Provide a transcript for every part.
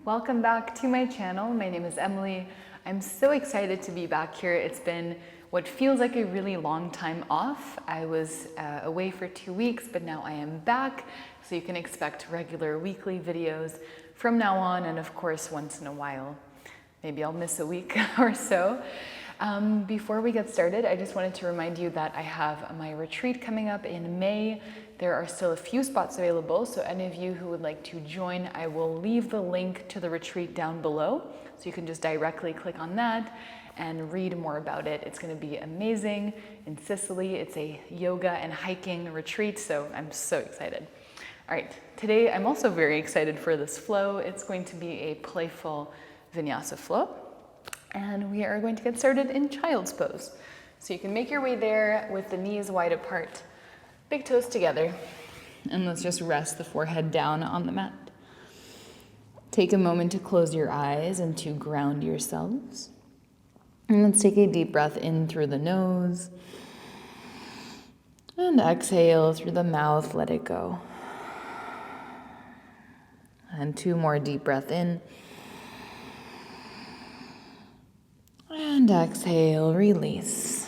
Welcome back to my channel. My name is Emily. I'm so excited to be back here. It's been what feels like a really long time off. I was away for 2 weeks, but now I am back. So you can expect regular weekly videos from now on, and of course, once in a while. Maybe I'll miss a week or so. Before we get started, I just wanted to remind you that I have my retreat coming up in May. There are still a few spots available, so any of you who would like to join, I will leave the link to the retreat down below. So you can just directly click on that and read more about it. It's going to be amazing in Sicily. It's a yoga and hiking retreat, so I'm so excited. All right, today I'm also very excited for this flow. It's going to be a playful Vinyasa flow. And we are going to get started in child's pose. So you can make your way there with the knees wide apart, big toes together, and let's just rest the forehead down on the mat. Take a moment to close your eyes and to ground yourselves. And let's take a deep breath in through the nose. And exhale through the mouth, let it go. And 2 more deep breaths in. And exhale, release.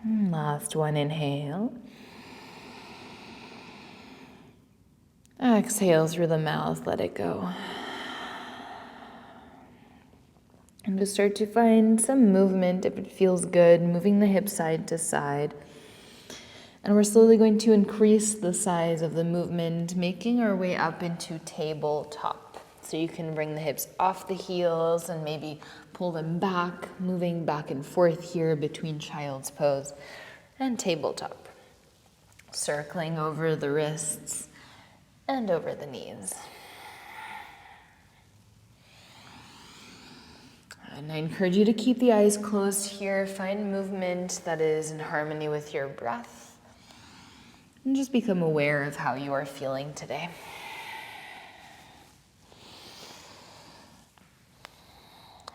And last one, inhale. Exhale through the mouth, let it go. And just start to find some movement if it feels good, moving the hips side to side. And we're slowly going to increase the size of the movement, making our way up into tabletop. So you can bring the hips off the heels and maybe pull them back, moving back and forth here between child's pose and tabletop. Circling over the wrists and over the knees. And I encourage you to keep the eyes closed here. Find movement that is in harmony with your breath. And just become aware of how you are feeling today.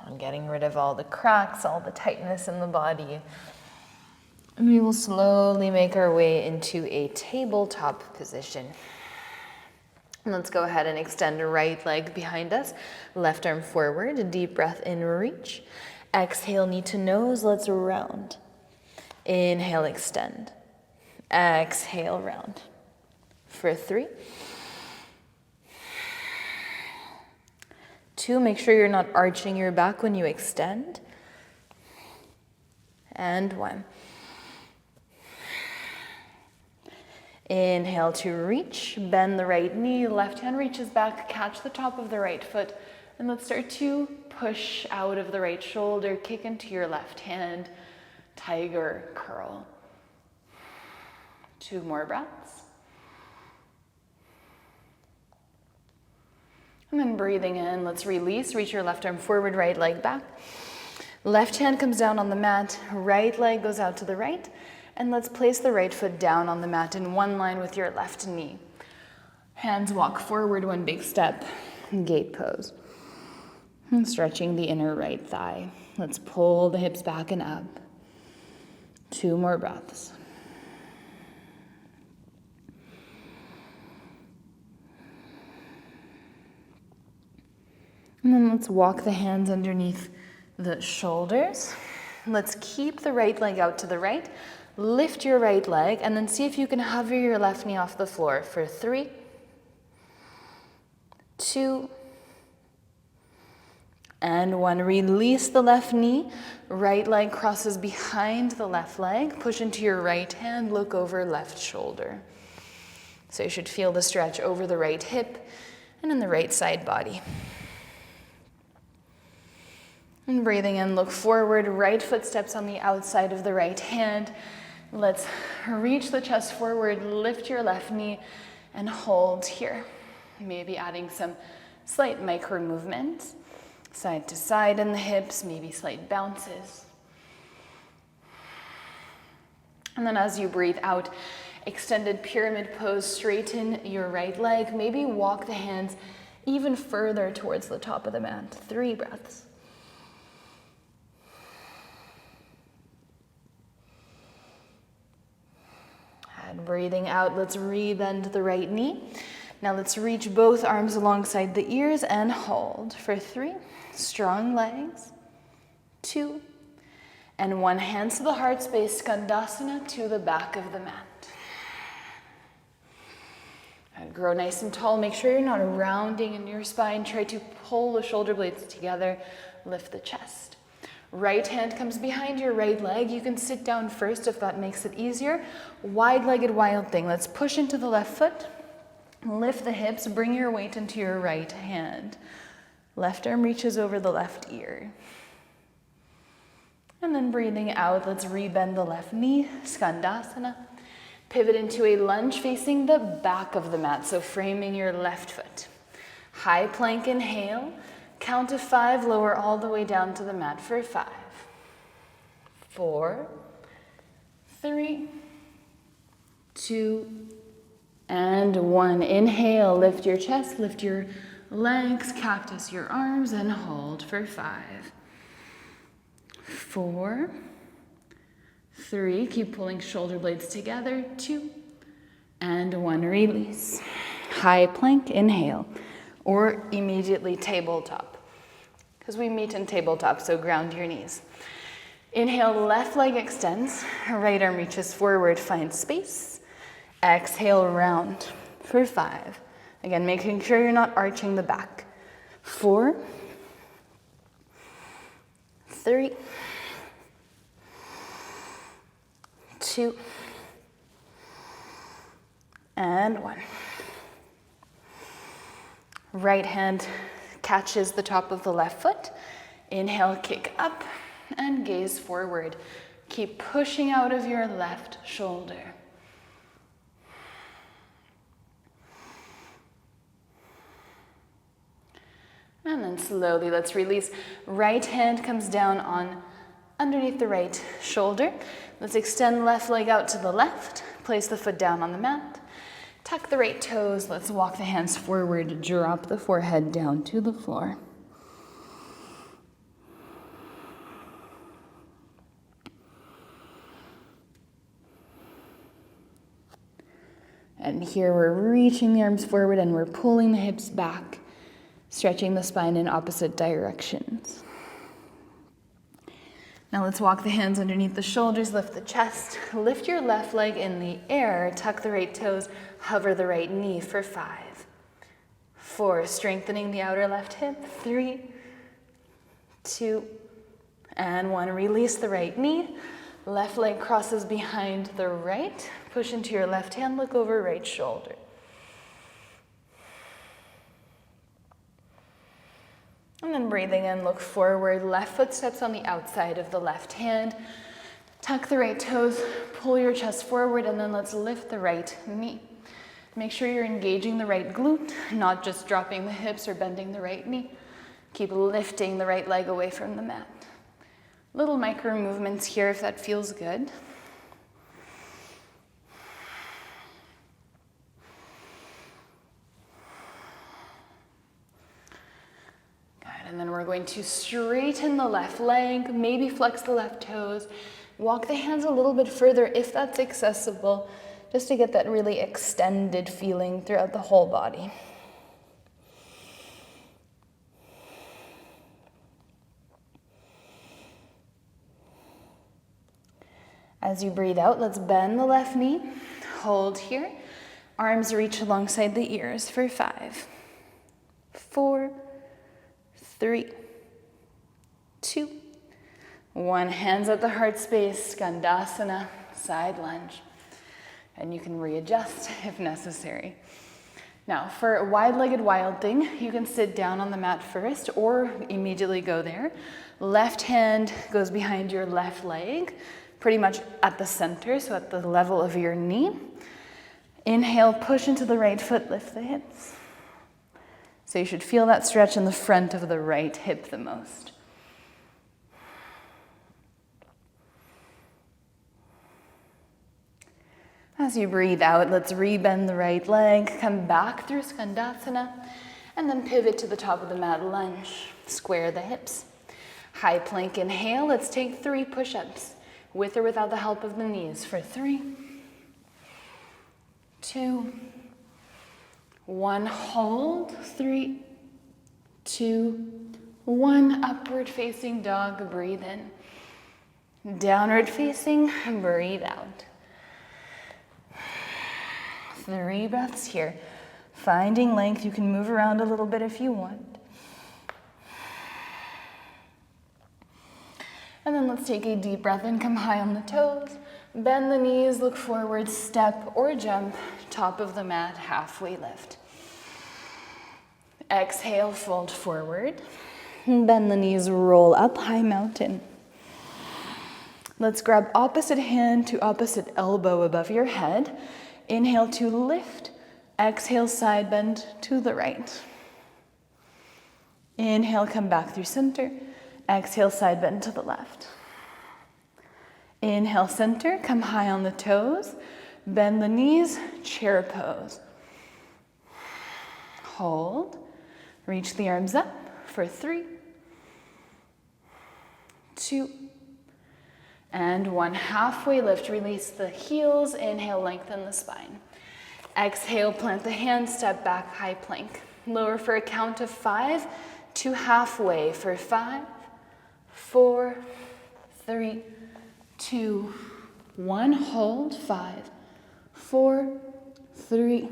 I'm getting rid of all the cracks, all the tightness in the body. And we will slowly make our way into a tabletop position. And let's go ahead and extend the right leg behind us. Left arm forward, a deep breath in, reach. Exhale, knee to nose, let's round. Inhale, extend. Exhale, round. For 3. 2, make sure you're not arching your back when you extend. And 1. Inhale to reach, bend the right knee, left hand reaches back, catch the top of the right foot, and let's start to push out of the right shoulder, kick into your left hand, tiger curl. 2 more breaths. And then breathing in, let's release, reach your left arm forward, right leg back. Left hand comes down on the mat, right leg goes out to the right, and let's place the right foot down on the mat in one line with your left knee. Hands walk forward, 1 big step, gate pose. And stretching the inner right thigh. Let's pull the hips back and up. 2 more breaths. And then let's walk the hands underneath the shoulders. Let's keep the right leg out to the right. Lift your right leg and then see if you can hover your left knee off the floor for 3, 2, and 1. Release the left knee. Right leg crosses behind the left leg. Push into your right hand, look over left shoulder. So you should feel the stretch over the right hip and in the right side body. And breathing in, look forward, right foot steps on the outside of the right hand. Let's reach the chest forward, lift your left knee, and hold here. Maybe adding some slight micro movements, side to side in the hips, maybe slight bounces. And then as you breathe out, extended pyramid pose, straighten your right leg, maybe walk the hands even further towards the top of the mat. 3 breaths. And breathing out, let's rebend the right knee. Now let's reach both arms alongside the ears and hold for 3. Strong legs. 2. And 1 hand to the heart space, Skandasana, to the back of the mat. And grow nice and tall. Make sure you're not rounding in your spine. Try to pull the shoulder blades together. Lift the chest. Right hand comes behind your right leg. You can sit down first if that makes it easier. Wide-legged wild thing. Let's push into the left foot. Lift the hips. Bring your weight into your right hand. Left arm reaches over the left ear. And then breathing out, let's rebend the left knee, Skandasana. Pivot into a lunge facing the back of the mat, so framing your left foot. High plank, inhale. Count to 5, lower all the way down to the mat for 5, 4, 3, 2, and 1. Inhale, lift your chest, lift your legs, cactus your arms, and hold for 5, 4, 3, keep pulling shoulder blades together, 2, and 1, release. High plank, inhale, or immediately tabletop, because we meet in tabletop, so ground your knees. Inhale, left leg extends, right arm reaches forward, find space. Exhale, round for 5. Again, making sure you're not arching the back. 4, 3, 2, and 1. Right hand catches the top of the left foot. Inhale, kick up and gaze forward. Keep pushing out of your left shoulder. And then slowly let's release. Right hand comes down on underneath the right shoulder. Let's extend left leg out to the left. Place the foot down on the mat. Tuck the right toes. Let's walk the hands forward. Drop the forehead down to the floor. And here we're reaching the arms forward and we're pulling the hips back, stretching the spine in opposite directions. Now let's walk the hands underneath the shoulders, lift the chest, lift your left leg in the air, tuck the right toes, hover the right knee for 5, 4, strengthening the outer left hip, 3, 2, and 1. Release the right knee, left leg crosses behind the right, push into your left hand, look over right shoulder. And then breathing in, look forward, left foot steps on the outside of the left hand. Tuck the right toes, pull your chest forward, and then let's lift the right knee. Make sure you're engaging the right glute, not just dropping the hips or bending the right knee. Keep lifting the right leg away from the mat. Little micro movements here if that feels good. And then we're going to straighten the left leg, maybe flex the left toes, walk the hands a little bit further if that's accessible, just to get that really extended feeling throughout the whole body. As you breathe out, let's bend the left knee, hold here, arms reach alongside the ears for 5, 4, 3, 2, 1. Hands at the heart space, Skandasana, side lunge. And you can readjust if necessary. Now, for a wide-legged wild thing, you can sit down on the mat first or immediately go there. Left hand goes behind your left leg, pretty much at the center, so at the level of your knee. Inhale, push into the right foot, lift the hips. So you should feel that stretch in the front of the right hip the most. As you breathe out, let's rebend the right leg, come back through Skandasana, and then pivot to the top of the mat, lunge. Square the hips. High plank, inhale. Let's take 3 push-ups, with or without the help of the knees, for 3, 2, 1, hold. 3, 2, 1. Upward facing dog, breathe in. Downward facing, breathe out. 3 breaths here. Finding length, you can move around a little bit if you want. And then let's take a deep breath in, come high on the toes, bend the knees, look forward, step or jump, top of the mat, halfway lift. Exhale, fold forward, bend the knees, roll up, high mountain. Let's grab opposite hand to opposite elbow above your head. Inhale to lift, exhale, side bend to the right. Inhale, come back through center. Exhale, side bend to the left. Inhale, center, come high on the toes. Bend the knees, chair pose. Hold. Reach the arms up for 3, 2, and 1. Halfway lift, release the heels. Inhale, lengthen the spine. Exhale, plant the hands, step back, high plank. Lower for a count of 5 to halfway for 5, 4, 3, 2, 1. Hold. 5, 4, 3,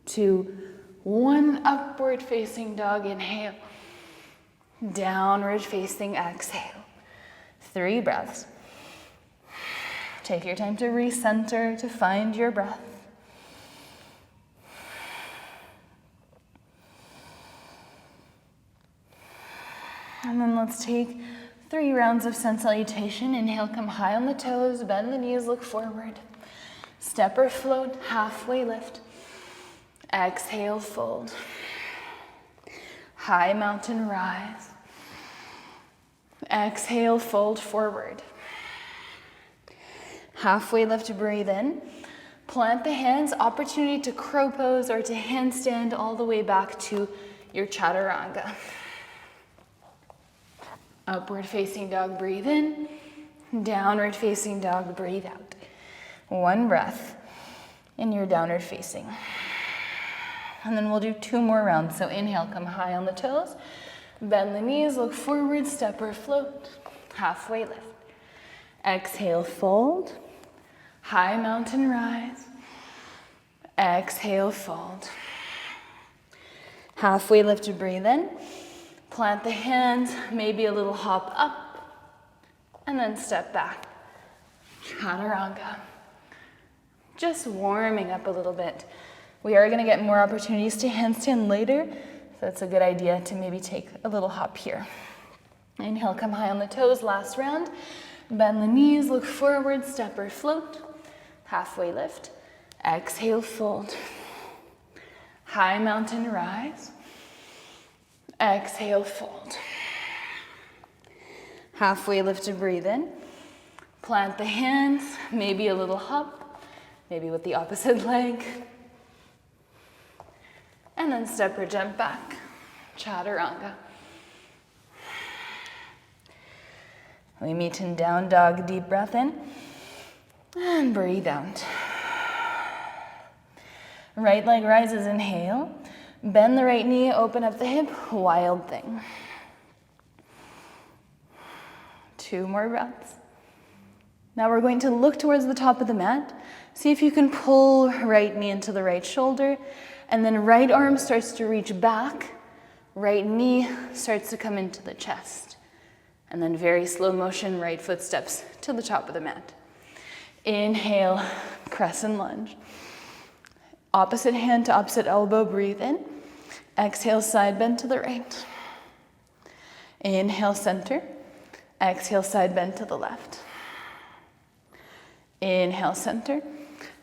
2, 1. Upward facing dog, inhale. Downward facing exhale. 3 breaths. Take your time to recenter, to find your breath. And then let's take 3 rounds of sun salutation. Inhale, come high on the toes, bend the knees, look forward. Step or float, halfway lift. Exhale, fold. High mountain rise. Exhale, fold forward. Halfway lift, breathe in. Plant the hands, opportunity to crow pose or to handstand all the way back to your chaturanga. Upward facing dog, breathe in. Downward facing dog, breathe out. 1 breath in your downward facing. And then we'll do 2 more rounds. So inhale, come high on the toes. Bend the knees, look forward, step or float. Halfway lift. Exhale, fold. High mountain rise. Exhale, fold. Halfway lift to breathe in. Plant the hands, maybe a little hop up, and then step back. Chaturanga. Just warming up a little bit. We are going to get more opportunities to handstand later, so it's a good idea to maybe take a little hop here. Inhale, come high on the toes, last round. Bend the knees, look forward, step or float. Halfway lift. Exhale, fold. High mountain rise. Exhale, fold. Halfway lift to breathe in. Plant the hands, maybe a little hop, maybe with the opposite leg. And then step or jump back. Chaturanga. We meet in down dog, deep breath in. And breathe out. Right leg rises, inhale. Bend the right knee, open up the hip, wild thing. 2 more breaths. Now we're going to look towards the top of the mat. See if you can pull right knee into the right shoulder, and then right arm starts to reach back, right knee starts to come into the chest. And then very slow motion, right foot steps to the top of the mat. Inhale, crescent lunge. Opposite hand to opposite elbow, breathe in. Exhale, side bend to the right. Inhale, center. Exhale, side bend to the left. Inhale, center.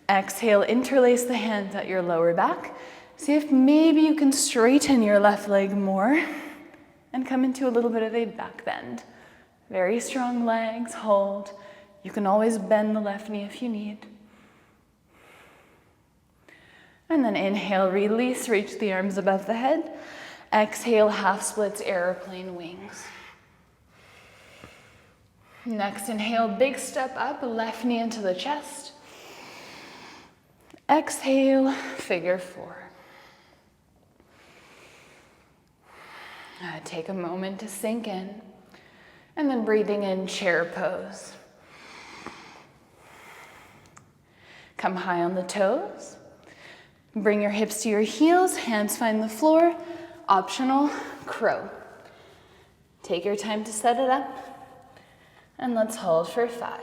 Exhale, interlace the hands at your lower back. See if maybe you can straighten your left leg more and come into a little bit of a back bend. Very strong legs, hold. You can always bend the left knee if you need. And then inhale, release, reach the arms above the head. Exhale, half splits, airplane wings. Next, inhale, big step up, left knee into the chest. Exhale, figure 4. Take a moment to sink in. And then breathing in, chair pose. Come high on the toes. Bring your hips to your heels, hands find the floor. Optional, crow. Take your time to set it up. And let's hold for 5,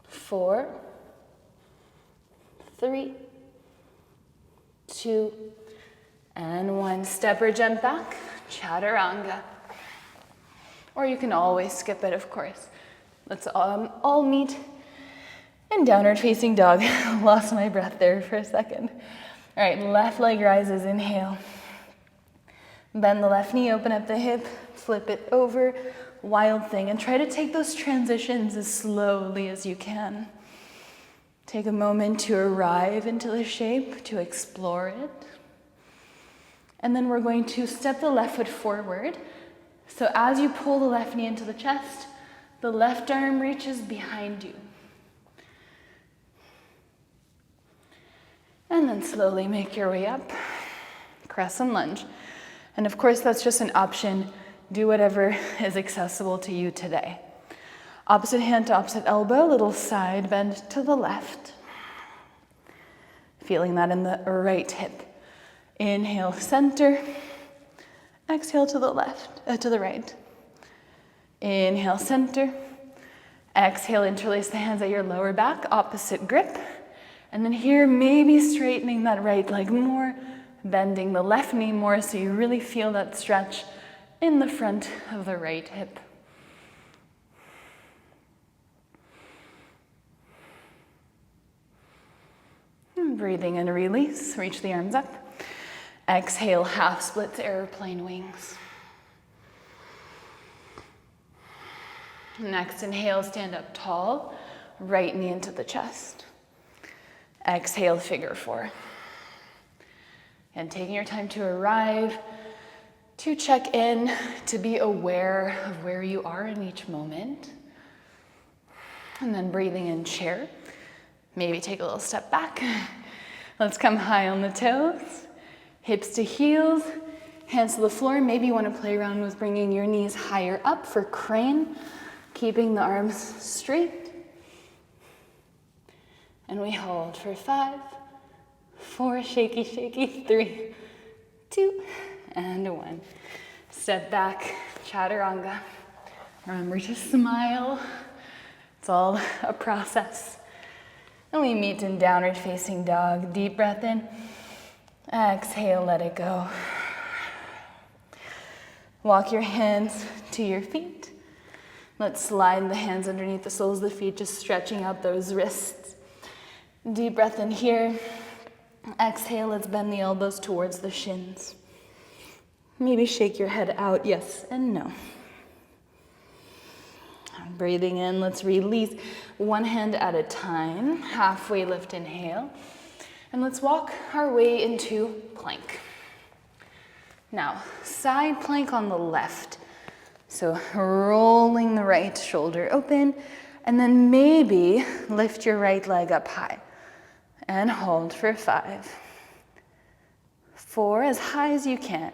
4, 3, 2, and 1. Step or jump back, chaturanga. Or you can always skip it, of course. Let's all meet in downward facing dog. Lost my breath there for a second. All right, left leg rises, inhale. Bend the left knee, open up the hip, flip it over, wild thing, and try to take those transitions as slowly as you can. Take a moment to arrive into the shape, to explore it. And then we're going to step the left foot forward. So as you pull the left knee into the chest, the left arm reaches behind you. And then slowly make your way up, crescent lunge. And of course, that's just an option. Do whatever is accessible to you today. Opposite hand to opposite elbow, little side bend to the left. Feeling that in the right hip. Inhale, center. Exhale to the left, to the right. Inhale, center. Exhale, interlace the hands at your lower back, opposite grip. And then here, maybe straightening that right leg more, bending the left knee more so you really feel that stretch in the front of the right hip. And breathing in, release, reach the arms up. Exhale, half splits, airplane wings. Next, inhale, stand up tall, right knee into the chest. Exhale, figure 4. And taking your time to arrive, to check in, to be aware of where you are in each moment. And then breathing in, chair. Maybe take a little step back. Let's come high on the toes. Hips to heels, hands to the floor. Maybe you want to play around with bringing your knees higher up for crane, keeping the arms straight. And we hold for 5, 4, shaky, shaky, 3, 2, and 1. Step back, chaturanga. Remember to smile. It's all a process. And we meet in downward facing dog. Deep breath in. Exhale, let it go. Walk your hands to your feet. Let's slide the hands underneath the soles of the feet, just stretching out those wrists. Deep breath in here. Exhale, let's bend the elbows towards the shins. Maybe shake your head out, yes and no. Breathing in, let's release one hand at a time. Halfway lift, inhale. And let's walk our way into plank. Now, side plank on the left. So rolling the right shoulder open, and then maybe lift your right leg up high. And hold for 5, 4, as high as you can.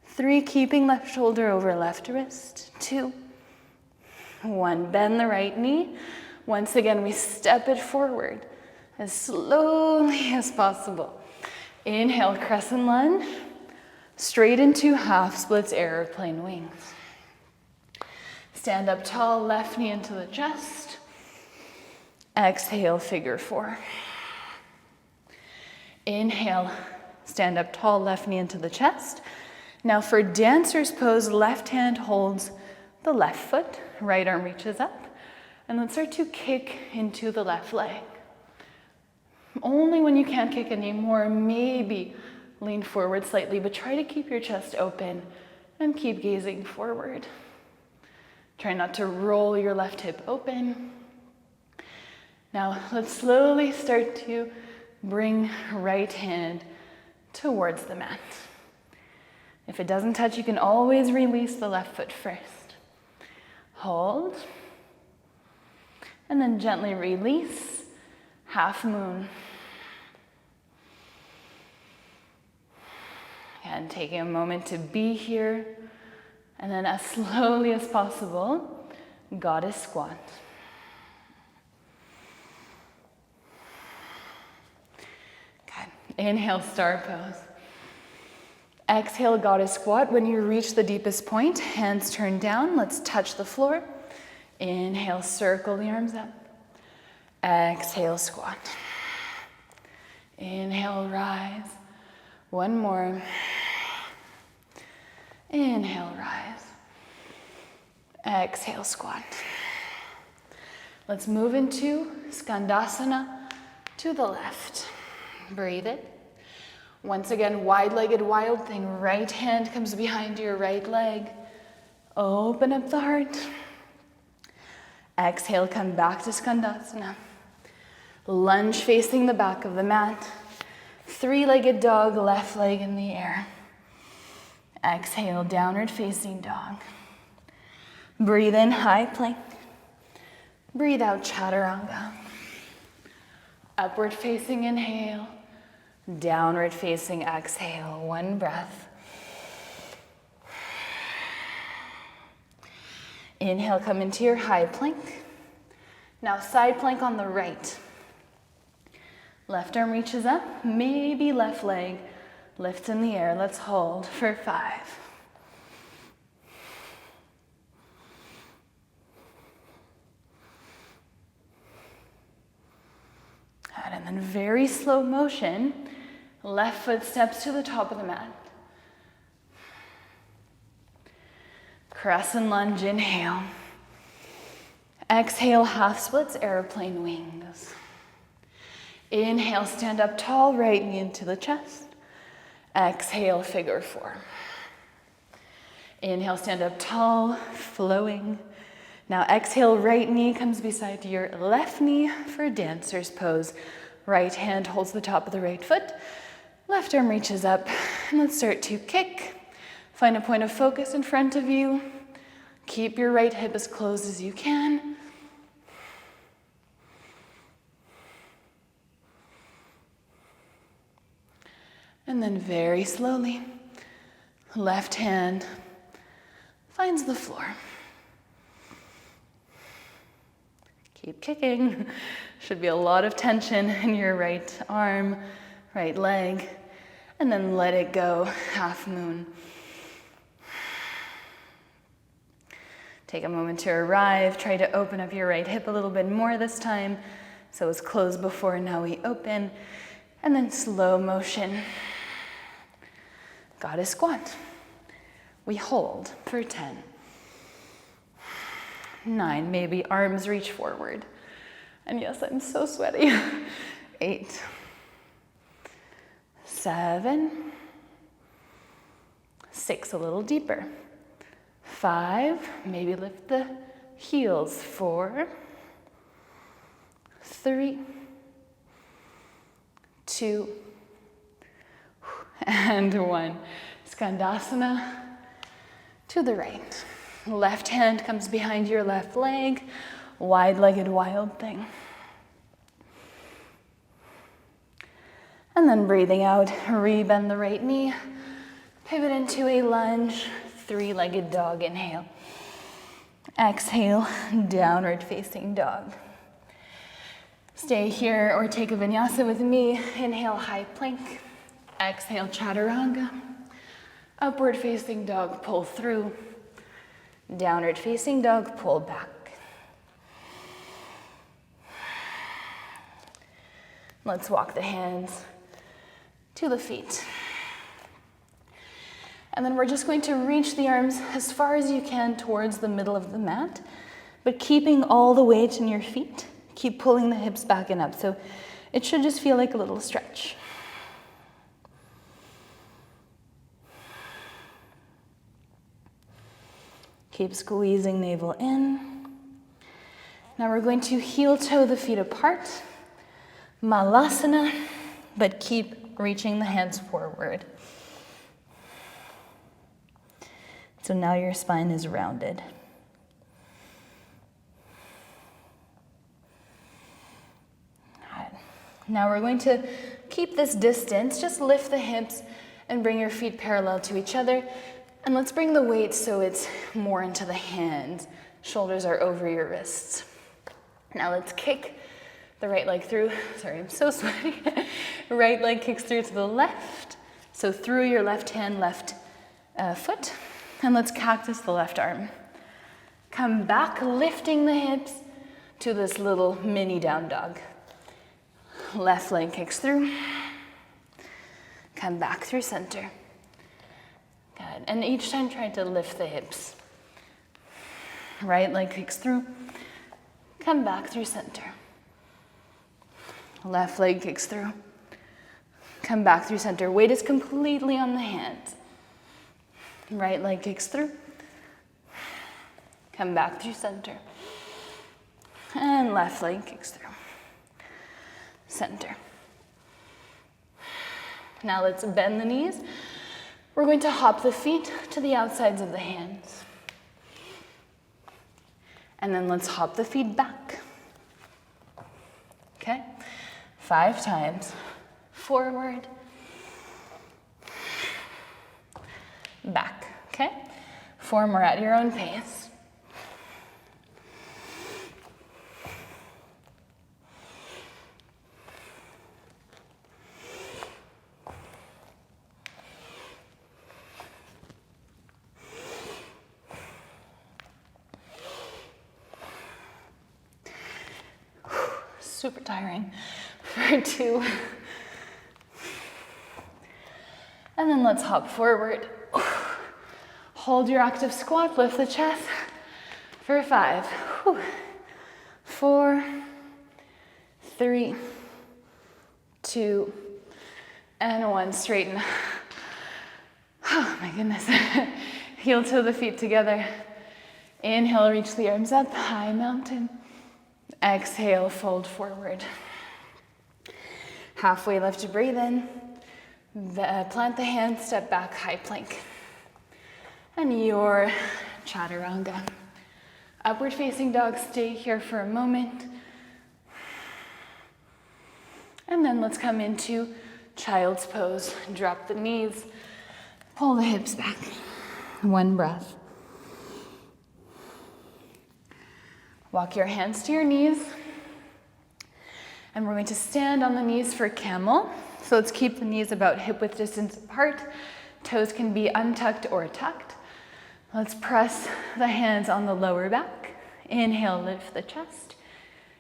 3, keeping left shoulder over left wrist. 2, 1, bend the right knee. Once again, we step it forward as slowly as possible. Inhale, crescent lunge. Straight into half splits, airplane wings. Stand up tall, left knee into the chest. Exhale, figure 4. Inhale, stand up tall, left knee into the chest. Now for dancer's pose, left hand holds the left foot, right arm reaches up, and let's start to kick into the left leg. Only when you can't kick anymore, maybe lean forward slightly, but try to keep your chest open and keep gazing forward. Try not to roll your left hip open. Now let's slowly start to bring right hand towards the mat. If it doesn't touch, you can always release the left foot first. Hold. And then gently release, half moon. Again, taking a moment to be here, and then as slowly as possible, goddess squat. Good. Inhale, star pose. Exhale, goddess squat. When you reach the deepest point, hands turn down. Let's touch the floor. Inhale, circle the arms up. Exhale, squat. Inhale, rise. One more. Inhale, rise. Exhale, squat. Let's move into Skandasana to the left. Breathe it. Once again, wide-legged wild thing. Right hand comes behind your right leg. Open up the heart. Exhale, come back to Skandasana. Lunge facing the back of the mat. Three-legged dog, left leg in the air. Exhale, downward facing dog. Breathe in, high plank. Breathe out, chaturanga. Upward facing inhale. Downward facing exhale. One breath. Inhale, come into your high plank. Now side plank on the right. Left arm reaches up, maybe left leg lifts in the air. Let's hold for 5. Good, and then very slow motion, left foot steps to the top of the mat. Crescent lunge, inhale. Exhale, half splits, airplane wings. Inhale, stand up tall, right knee into the chest. Exhale, figure 4. Inhale, stand up tall, flowing. Now exhale, right knee comes beside your left knee for dancer's pose. Right hand holds the top of the right foot. Left arm reaches up. And let's start to kick. Find a point of focus in front of you. Keep your right hip as closed as you can. And then very slowly, left hand finds the floor. Keep kicking. Should be a lot of tension in your right arm, right leg, and then let it go, half moon. Take a moment to arrive. Try to open up your right hip a little bit more this time. So it was closed before, now we open. And then slow motion. Goddess squat. We hold for 10. 9, maybe arms reach forward. And yes, I'm so sweaty. 8. 7. 6, a little deeper. 5, maybe lift the heels. 4. 3. 2. And 1. Skandasana to the right. Left hand comes behind your left leg. Wide-legged wild thing. And then breathing out, re-bend the right knee. Pivot into a lunge. Three-legged dog, inhale. Exhale, downward facing dog. Stay here or take a vinyasa with me. Inhale, high plank. Exhale, chaturanga. Upward facing dog, pull through. Downward facing dog, pull back. Let's walk the hands to the feet. And then we're just going to reach the arms as far as you can towards the middle of the mat, but keeping all the weight in your feet. Keep pulling the hips back and up. So it should just feel like a little stretch. Keep squeezing navel in. Now we're going to heel toe the feet apart. Malasana, but keep reaching the hands forward. So now your spine is rounded. Now we're going to keep this distance, just lift the hips And bring your feet parallel to each other. And let's bring the weight so it's more into the hands. Shoulders are over your wrists. Now let's kick the right leg through. Sorry, I'm so sweaty. Right leg kicks through to the left. So through your left hand, left foot. And let's cactus the left arm. Come back, lifting the hips to this little mini down dog. Left leg kicks through. Come back through center. Good. And each time try to lift the hips. Right leg kicks through. Come back through center. Left leg kicks through. Come back through center. Weight is completely on the hands. Right leg kicks through. Come back through center. And left leg kicks through. Center. Now let's bend the knees. We're going to hop the feet to the outsides of the hands. And then let's hop the feet back. Okay? 5 times. Forward. Back. Okay? 4 more at your own pace. Super tiring for 2. And then let's hop forward. Hold your active squat, lift the chest for 5. 4, 3, 2, and 1. Straighten. Oh my goodness. Heel to the feet together. Inhale, reach the arms up, high mountain. Exhale, fold forward. Halfway lift to breathe in. Plant the hands, step back, high plank. And your chaturanga. Upward facing dog, stay here for a moment. And then let's come into child's pose. Drop the knees, pull the hips back. 1 breath. Walk your hands to your knees. And we're going to stand on the knees for camel. So let's keep the knees about hip width distance apart. Toes can be untucked or tucked. Let's press the hands on the lower back. Inhale, lift the chest.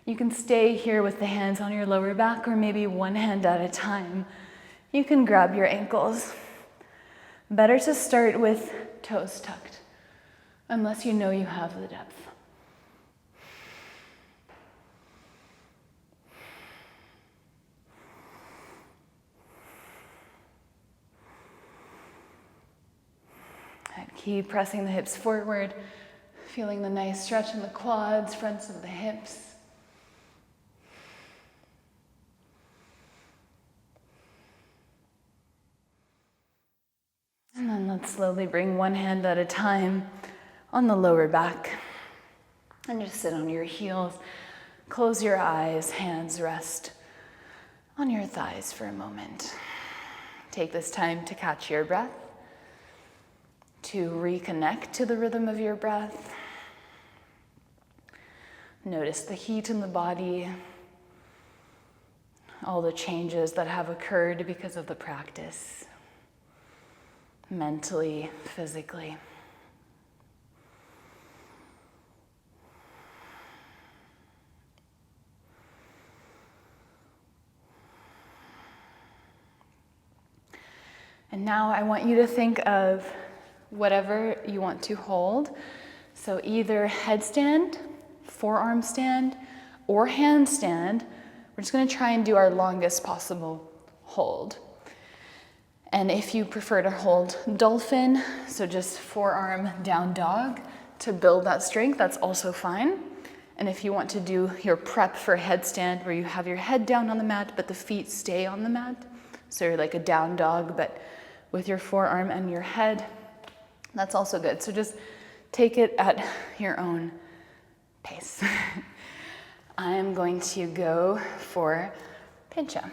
You can stay here with the hands on your lower back or maybe one hand at a time. You can grab your ankles. Better to start with toes tucked, unless you know you have the depth. Keep pressing the hips forward, feeling the nice stretch in the quads, fronts of the hips. And then let's slowly bring one hand at a time on the lower back. And just sit on your heels. Close your eyes, hands rest on your thighs for a moment. Take this time to catch your breath, to reconnect to the rhythm of your breath. Notice the heat in the body, all the changes that have occurred because of the practice, mentally, physically. And now I want you to think of whatever you want to hold. So either headstand, forearm stand, or handstand. We're just going to try and do our longest possible hold. And if you prefer to hold dolphin, so just forearm down dog to build that strength, that's also fine. And if you want to do your prep for headstand where you have your head down on the mat but the feet stay on the mat, so you're like a down dog but with your forearm and your head, that's also good. So just take it at your own pace. I'm going to go for pincha.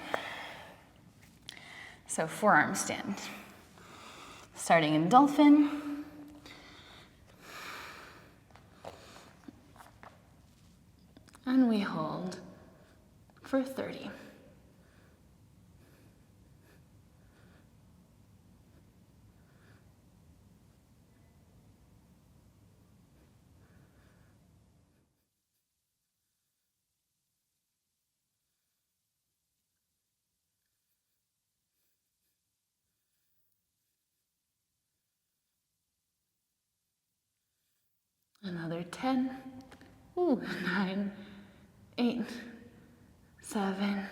So forearm stand. Starting in dolphin. And we hold for 30. Another 10. Ooh, 9, 8, 7,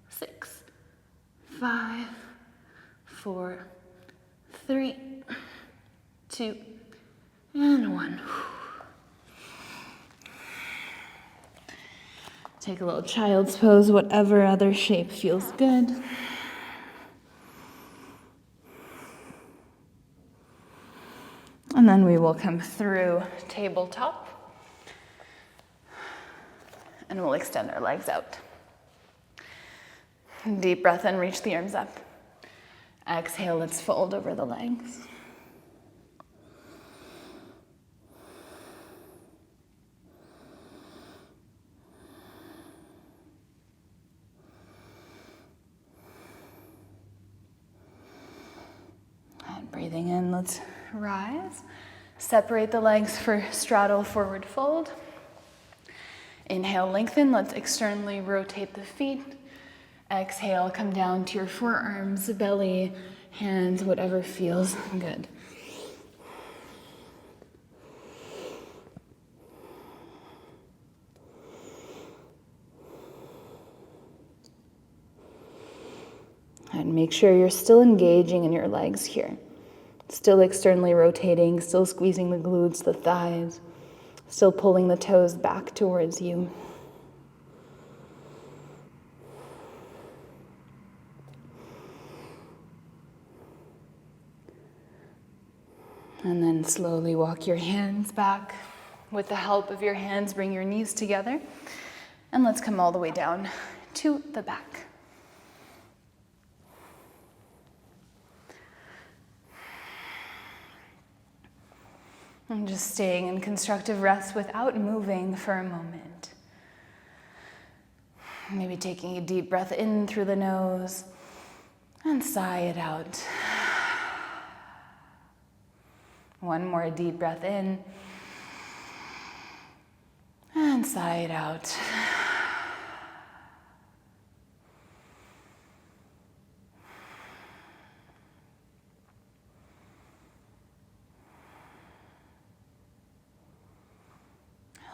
6, 5, 4, 3, 2, and 1. Take a little child's pose, whatever other shape feels good. And then we will come through tabletop. And we'll extend our legs out. Deep breath in, reach the arms up. Exhale, let's fold over the legs. And breathing in, let's rise. Separate the legs for straddle forward fold. Inhale, lengthen. Let's externally rotate the feet. Exhale, come down to your forearms, belly, hands, whatever feels good. And make sure you're still engaging in your legs here. Still externally rotating, still squeezing the glutes, the thighs, still pulling the toes back towards you. And then slowly walk your hands back. With the help of your hands, bring your knees together. And let's come all the way down to the back. And just staying in constructive rest without moving for a moment. Maybe taking a deep breath in through the nose and sigh it out. One more deep breath in and sigh it out.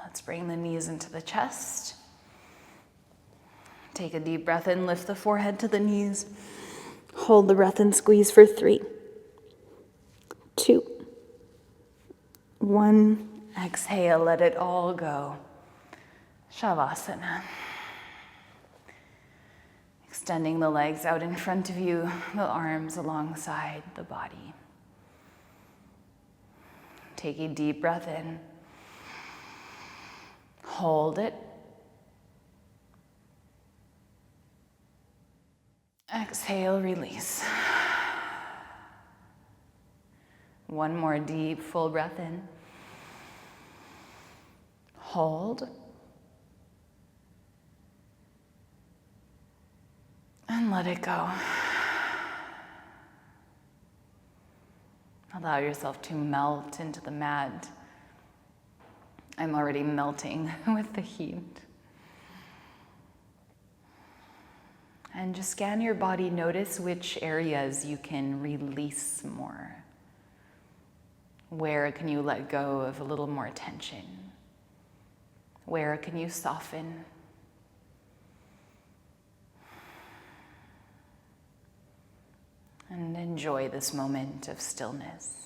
Let's bring the knees into the chest. Take a deep breath in, lift the forehead to the knees. Hold the breath and squeeze for 3, 2, 1. Exhale, let it all go. Shavasana. Extending the legs out in front of you, the arms alongside the body. Take a deep breath in. Hold it. Exhale, release. One more deep, full breath in. Hold. And let it go. Allow yourself to melt into the mat. I'm already melting with the heat. And just scan your body, notice which areas you can release more. Where can you let go of a little more tension? Where can you soften? And enjoy this moment of stillness.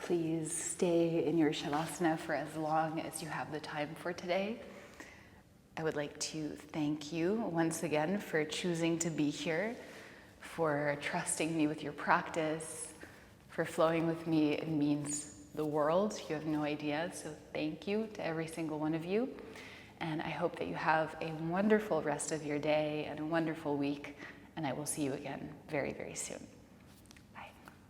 Please stay in your shavasana for as long as you have the time for today. I would like to thank you once again for choosing to be here, for trusting me with your practice, for flowing with me. It means the world. You have no idea. So thank you to every single one of you. And I hope that you have a wonderful rest of your day and a wonderful week. And I will see you again very, very soon.